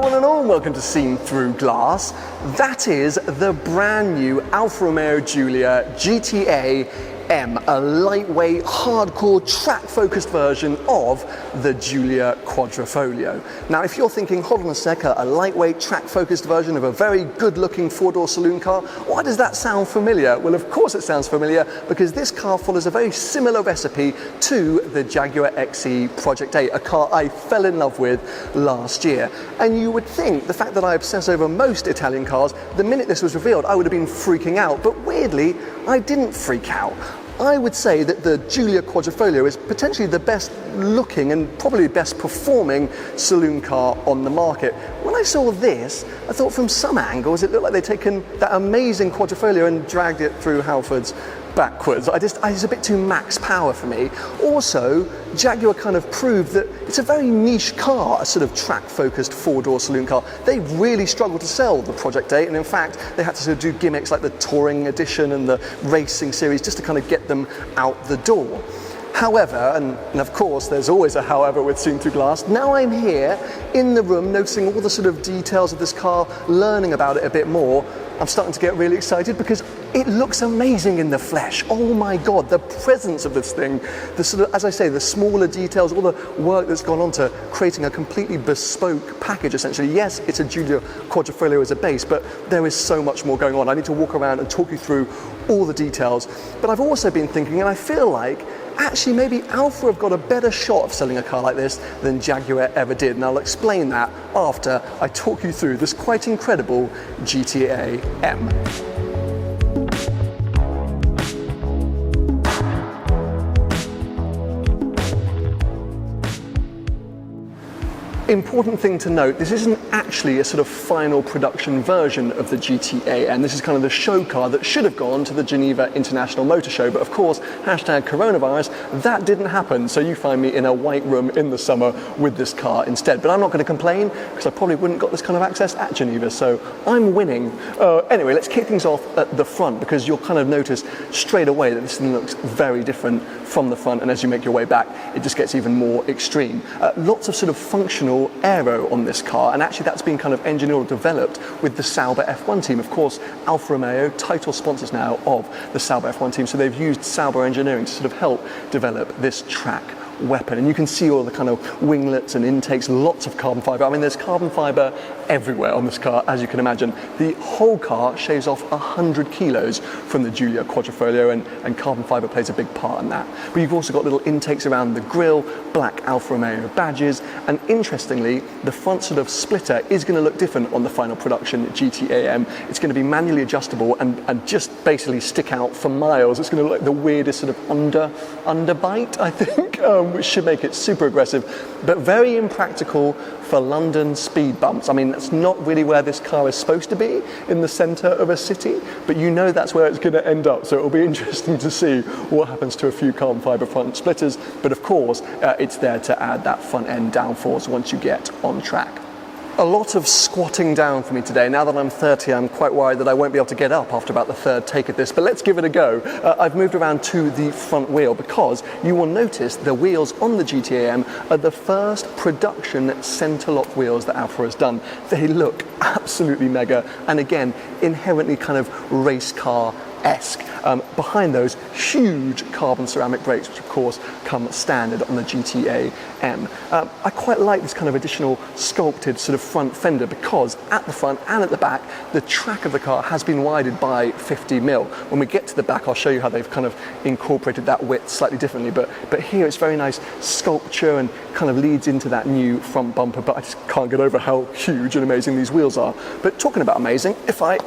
one and all, welcome to Seen Through Glass. That is the brand new Alfa Romeo Giulia GTAm, a lightweight, hardcore, track-focused version of the Giulia Quadrifoglio. Now, if you're thinking, hold on a sec, a lightweight, track-focused version of a very good-looking four-door saloon car, why does that sound familiar? Well, of course it sounds familiar, because this car follows a very similar recipe to the Jaguar XE Project 8, a car I fell in love with last year. And you would think the fact that I obsess over most Italian cars, the minute this was revealed, I would have been freaking out. But weirdly, I didn't freak out. I would say that the Giulia Quadrifoglio is potentially the best looking and probably best performing saloon car on the market. When I saw this, I thought from some angles it looked like they'd taken that amazing Quadrifoglio and dragged it through Halford's backwards. It's a bit too max power for me. Also, Jaguar kind of proved that it's a very niche car, a sort of track-focused four-door saloon car. They really struggled to sell the Project 8, and in fact, they had to sort of do gimmicks like the Touring Edition and the Racing Series just to kind of get them out the door. However, and of course there's always a however with Seen Through Glass, now I'm here in the room noticing all the sort of details of this car, learning about it a bit more, I'm starting to get really excited because it looks amazing in the flesh. Oh my God, the presence of this thing, the sort of, as I say, the smaller details, all the work that's gone on to creating a completely bespoke package essentially. Yes, it's a Giulia Quadrifoglio as a base, but there is so much more going on. I need to walk around and talk you through all the details. But I've also been thinking, and I feel like actually maybe Alfa have got a better shot of selling a car like this than Jaguar ever did, and I'll explain that after I talk you through this quite incredible GTAm. Important thing to note, this isn't actually a sort of final production version of the GTA, and this is kind of the show car that should have gone to the Geneva International Motor Show, but of course, hashtag coronavirus, that didn't happen, so you find me in a white room in the summer with this car instead. But I'm not going to complain, because I probably wouldn't got this kind of access at Geneva, so I'm winning. Anyway, let's kick things off at the front, because you'll kind of notice straight away that this thing looks very different from the front, and as you make your way back, it just gets even more extreme. Lots of sort of functional aero on this car, and actually that's been kind of engineered or developed with the Sauber F1 team. Of course, Alfa Romeo, title sponsors now of the Sauber F1 team, so they've used Sauber engineering to sort of help develop this track weapon. And you can see all the kind of winglets and intakes, lots of carbon fibre. I mean, there's carbon fibre everywhere on this car, as you can imagine. The whole car shaves off 100 kilos from the Giulia Quadrifoglio, and carbon fibre plays a big part in that. But you've also got little intakes around the grille, black Alfa Romeo badges, and interestingly, the front sort of splitter is going to look different on the final production GTAm. It's going to be manually adjustable and just basically stick out for miles. It's going to look like the weirdest sort of underbite, I think, which should make it super aggressive, but very impractical for London speed bumps. I mean, that's not really where this car is supposed to be, in the centre of a city, but you know that's where it's going to end up, so it'll be interesting to see what happens to a few carbon fibre front splitters, but of course, it's there to add that front end downforce once you get on track. A lot of squatting down for me today. Now that I'm 30, I'm quite worried that I won't be able to get up after about the third take at this, but let's give it a go. I've moved around to the front wheel because you will notice the wheels on the GTAm are the first production centre lock wheels that Alfa has done. They look absolutely mega, and again, inherently kind of race car-esque. Behind those, huge carbon ceramic brakes, which of course come standard on the GTAm. I quite like this kind of additional sculpted sort of front fender because at the front and at the back, the track of the car has been widened by 50mm. When we get to the back, I'll show you how they've kind of incorporated that width slightly differently, but here it's very nice sculpture and kind of leads into that new front bumper, but I just can't get over how huge and amazing these wheels are. But talking about amazing, if I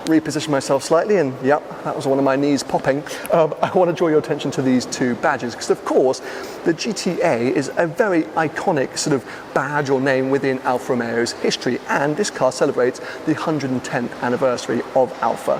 reposition myself slightly, and yep, that was one of my knees popping, I want to draw your attention to these two badges, because of course the GTA is a very iconic sort of badge or name within Alfa Romeo's history, and this car celebrates the 110th anniversary of Alfa.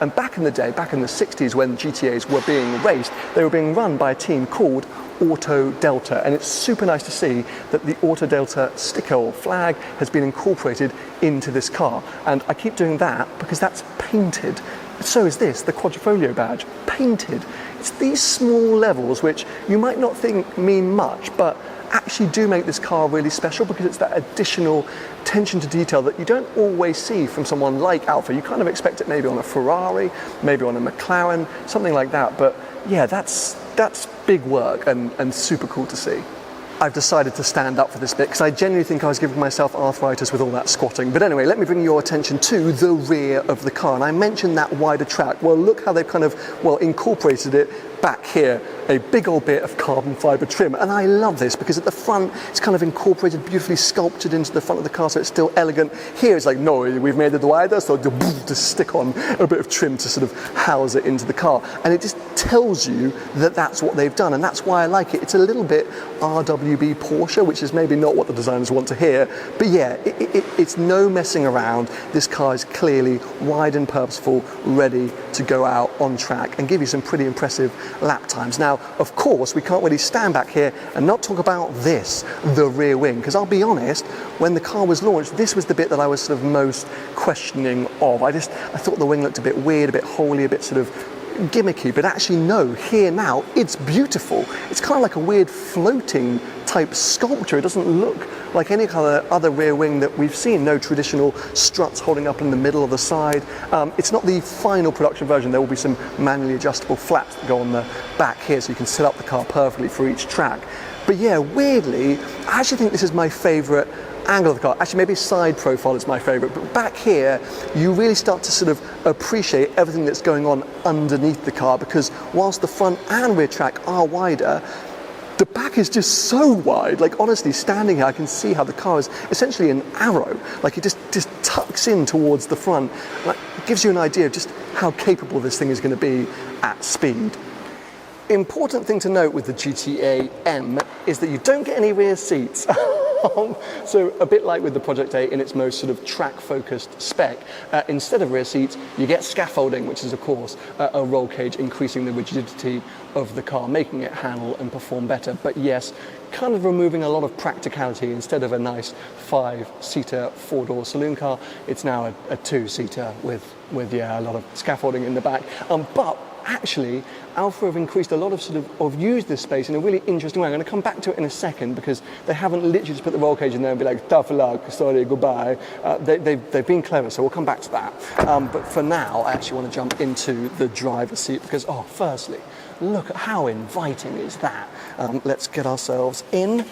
And back in the day, back in the 60s, when GTAs were being raced, they were being run by a team called Autodelta, and it's super nice to see that the Autodelta sticker or flag has been incorporated into this car. And I keep doing that because that's painted So is this, the Quadrifoglio badge, painted. It's these small levels which you might not think mean much, but actually do make this car really special, because it's that additional attention to detail that you don't always see from someone like Alfa. You kind of expect it maybe on a Ferrari, maybe on a McLaren, something like that. But yeah, that's big work and super cool to see. I've decided to stand up for this bit because I genuinely think I was giving myself arthritis with all that squatting. But anyway, let me bring your attention to the rear of the car. And I mentioned that wider track. Well, look how they've kind of, well, incorporated it back here. A big old bit of carbon fibre trim. And I love this because at the front, it's kind of incorporated, beautifully sculpted into the front of the car, so it's still elegant. Here it's like, no, we've made it wider, so to stick on a bit of trim to sort of house it into the car. And it just tells you that that's what they've done, and that's why I like it. It's a little bit RWB Porsche, which is maybe not what the designers want to hear, but yeah, it's no messing around. This car is clearly wide and purposeful, ready to go out on track and give you some pretty impressive lap times. Now, of course, we can't really stand back here and not talk about this, the rear wing, because I'll be honest, when the car was launched, this was the bit that I was sort of most questioning of. I thought the wing looked a bit weird, a bit holy, a bit sort of gimmicky, but actually no, here now, it's beautiful. It's kind of like a weird floating type sculpture. It doesn't look like any other rear wing that we've seen. No traditional struts holding up in the middle or the side. It's not the final production version. There will be some manually adjustable flaps that go on the back here so you can set up the car perfectly for each track. But yeah, weirdly, I actually think this is my favourite angle of the car. Actually, maybe side profile is my favourite, but back here you really start to sort of appreciate everything that's going on underneath the car, because whilst the front and rear track are wider, the back is just so wide. Like, honestly, standing here I can see how the car is essentially an arrow. Like, it just tucks in towards the front. Like, it gives you an idea of just how capable this thing is going to be at speed. Important thing to note with the GTAm is that you don't get any rear seats. So a bit like with the Project A in its most sort of track-focused spec, instead of rear seats, you get scaffolding, which is of course a roll cage, increasing the rigidity of the car, making it handle and perform better. But yes, kind of removing a lot of practicality. Instead of a nice 5-seater, 4-door saloon car, it's now a 2-seater with yeah, a lot of scaffolding in the back. But actually, Alfa have increased a lot of used this space in a really interesting way. I'm going to come back to it in a second, because they haven't literally just put the roll cage in there and be like, tough luck, sorry, goodbye. They've been clever, so we'll come back to that. But for now, I actually want to jump into the driver's seat because, firstly, look at how inviting is that. Let's get ourselves in.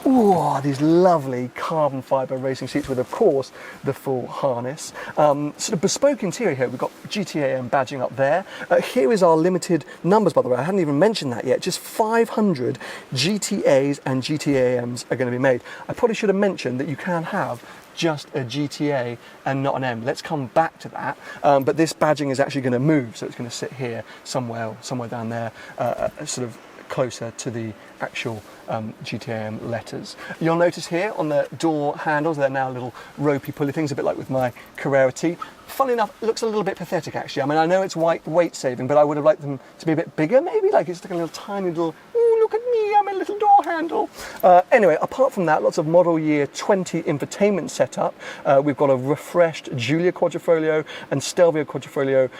Ooh, these lovely carbon fibre racing seats with, of course, the full harness. Sort of bespoke interior here. We've got GTAm badging up there. Here is our limited numbers, by the way. I hadn't even mentioned that yet. Just 500 GTAs and GTAMs are going to be made. I probably should have mentioned that you can have just a GTA and not an M. Let's come back to that. But this badging is actually going to move, so it's going to sit here somewhere down there, sort of closer to the actual GTAm letters. You'll notice here on the door handles, they're now little ropey pulley things, a bit like with my Carrera T. Funnily enough, it looks a little bit pathetic actually. I mean, I know it's weight saving, but I would have liked them to be a bit bigger maybe, like it's like a little tiny little, ooh, look at me, I'm a little door handle. Anyway, apart from that, lots of model year 20 infotainment setup. We've got a refreshed Giulia Quadrifoglio and Stelvio Quadrifoglio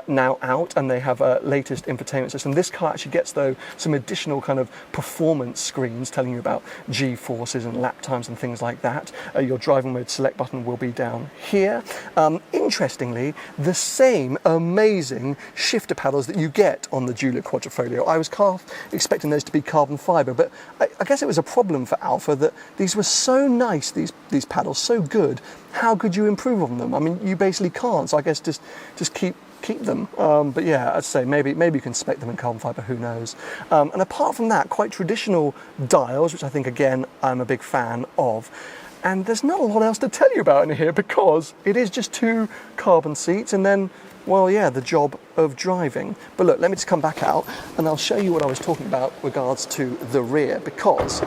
now out, and they have a latest infotainment system. This car actually gets, though, some additional kind of performance screens telling you about G-forces and lap times and things like that. Your driving mode select button will be down here. Interestingly, the same amazing shifter paddles that you get on the Giulia Quadrifoglio. I was expecting those to be carbon fibre, but I guess it was a problem for Alfa that these were so nice, these paddles, so good. How could you improve on them? I mean, you basically can't, so I guess just keep them. But yeah, I'd say maybe you can spec them in carbon fibre, who knows. And apart from that, quite traditional dials, which I think, again, I'm a big fan of. And there's not a lot else to tell you about in here, because it is just 2 carbon seats and then, well, yeah, the job of driving. But look, let me just come back out and I'll show you what I was talking about regards to the rear, because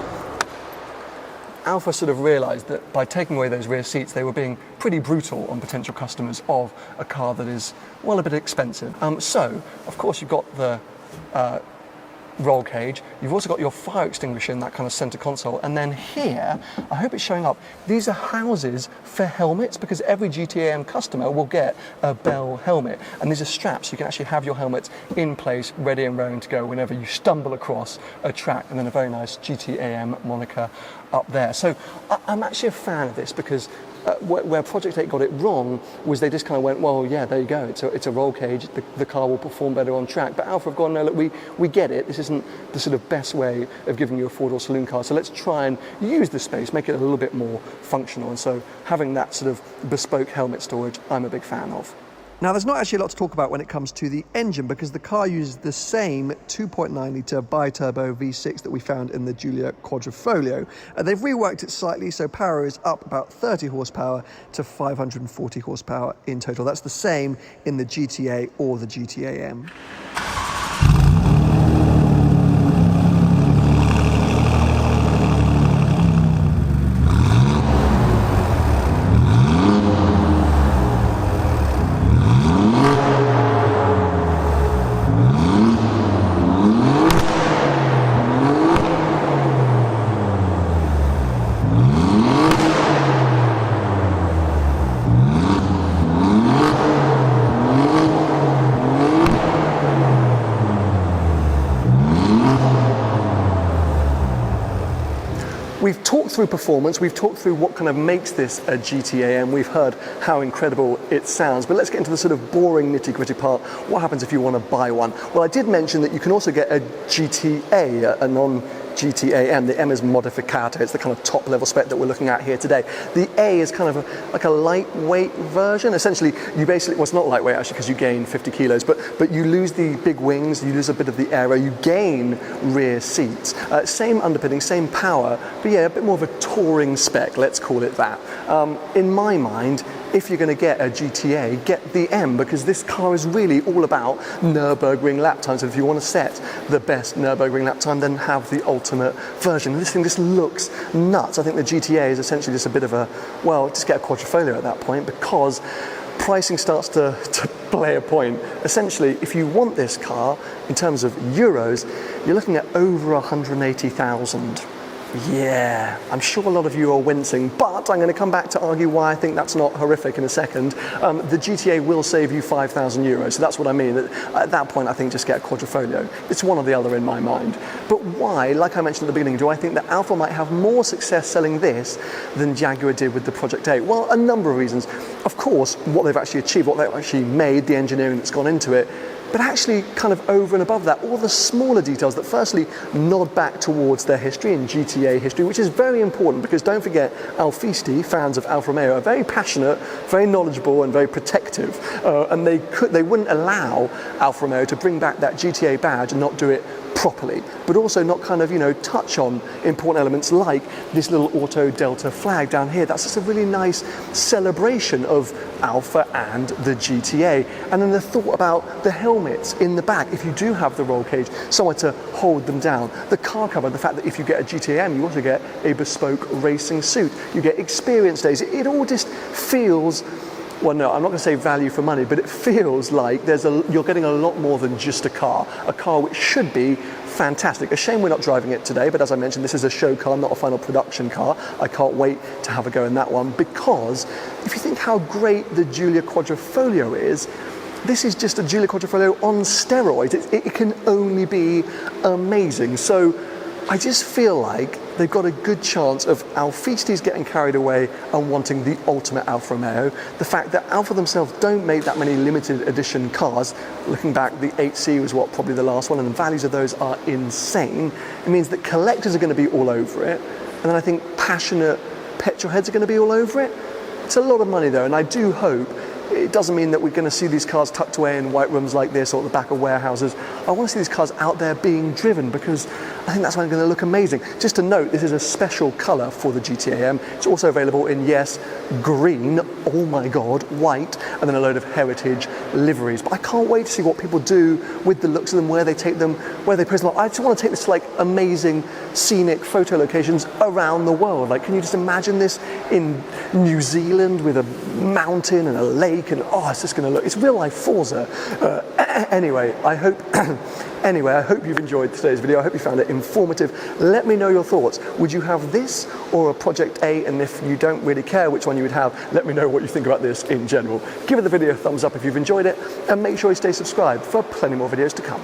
Alfa sort of realised that by taking away those rear seats, they were being pretty brutal on potential customers of a car that is, well, a bit expensive. So, of course, you've got the roll cage. You've also got your fire extinguisher in that kind of center console. And then here, I hope it's showing up, these are houses for helmets, because every GTAm customer will get a Bell helmet. And these are straps, so you can actually have your helmets in place, ready and raring to go whenever you stumble across a track, and then a very nice GTAm moniker up there. So I'm actually a fan of this, because where Project 8 got it wrong was they just kind of went, well, yeah, there you go, it's a roll cage, the car will perform better on track. But Alfa have gone, no, look, we get it, this isn't the sort of best way of giving you a four-door saloon car, so let's try and use the space, make it a little bit more functional. And so having that sort of bespoke helmet storage, I'm a big fan of. Now, there's not actually a lot to talk about when it comes to the engine, because the car uses the same 2.9 litre bi-turbo V6 that we found in the Giulia Quadrifoglio. They've reworked it slightly, so power is up about 30 horsepower to 540 horsepower in total. That's the same in the GTA or the GTAm. We've talked through performance, we've talked through what kind of makes this a GTAm, we've heard how incredible it sounds, but let's get into the sort of boring nitty-gritty part. What happens if you want to buy one? Well, I did mention that you can also get a GTA, a non-GTAm. The M is modificato, it's the kind of top level spec that we're looking at here today. The A is kind of like a lightweight version. Essentially, you basically, well, it's not lightweight actually, because you gain 50 kilos, but you lose the big wings, you lose a bit of the aero, you gain rear seats. Same underpinning, same power, but yeah, a bit more of a touring spec, let's call it that. In my mind, if you're going to get a GTA, get the M, because this car is really all about Nürburgring lap times. And if you want to set the best Nürburgring lap time, then have the ultimate version. This thing just looks nuts. I think the GTA is essentially just a bit of a, well, just get a Quadrifoglio at that point, because pricing starts to play a point. Essentially, if you want this car, in terms of euros, you're looking at over 180,000. Yeah, I'm sure a lot of you are wincing, but I'm going to come back to argue why I think that's not horrific in a second. The GTA will save you 5,000 euros, so that's what I mean. At that point, I think just get a Quadrifoglio. It's one or the other in my mind. But why, like I mentioned at the beginning, do I think that Alfa might have more success selling this than Jaguar did with the Project 8? Well, a number of reasons. Of course, what they've actually achieved, what they've actually made, the engineering that's gone into it, but actually kind of over and above that, all the smaller details that firstly nod back towards their history and GTA history, which is very important, because don't forget, Alfisti, fans of Alfa Romeo, are very passionate, very knowledgeable and very protective, and they wouldn't allow Alfa Romeo to bring back that GTA badge and not do it properly, but also not kind of, you know, touch on important elements like this little Autodelta flag down here. That's just a really nice celebration of Alfa and the GTA. And then the thought about the helmets in the back, if you do have the roll cage, somewhere to hold them down. The car cover, the fact that if you get a GTAm, you also get a bespoke racing suit. You get experience days. It all just feels, well, no, I'm not going to say value for money, but it feels like you're getting a lot more than just a car which should be fantastic. A shame we're not driving it today, but as I mentioned, this is a show car, not a final production car. I can't wait to have a go in that one, because if you think how great the Giulia Quadrifoglio is, this is just a Giulia Quadrifoglio on steroids. It can only be amazing. So I just feel like they've got a good chance of Alfisti's getting carried away and wanting the ultimate Alfa Romeo. The fact that Alfa themselves don't make that many limited edition cars, looking back, the 8C was probably the last one, and the values of those are insane. It means that collectors are going to be all over it, and then I think passionate petrol heads are going to be all over it. It's a lot of money though, and I do hope it doesn't mean that we're going to see these cars tucked away in white rooms like this or at the back of warehouses. I want to see these cars out there being driven, because I think that's when they're going to look amazing. Just to note, this is a special colour for the GTAm. It's also available in, yes, green, oh my god, white, and then a load of heritage liveries. But I can't wait to see what people do with the looks of them, where they take them, where they post them. I just want to take this to like amazing scenic photo locations around the world. Like, can you just imagine this in New Zealand with a mountain and a lake, and oh, it's just going to look, it's real life Forza. Anyway, I hope you've enjoyed today's video. I hope you found it informative. Let me know your thoughts. Would you have this or a Project A? And if you don't really care which one you would have, let me know what you think about this in general. Give the video a thumbs up if you've enjoyed it, and make sure you stay subscribed for plenty more videos to come.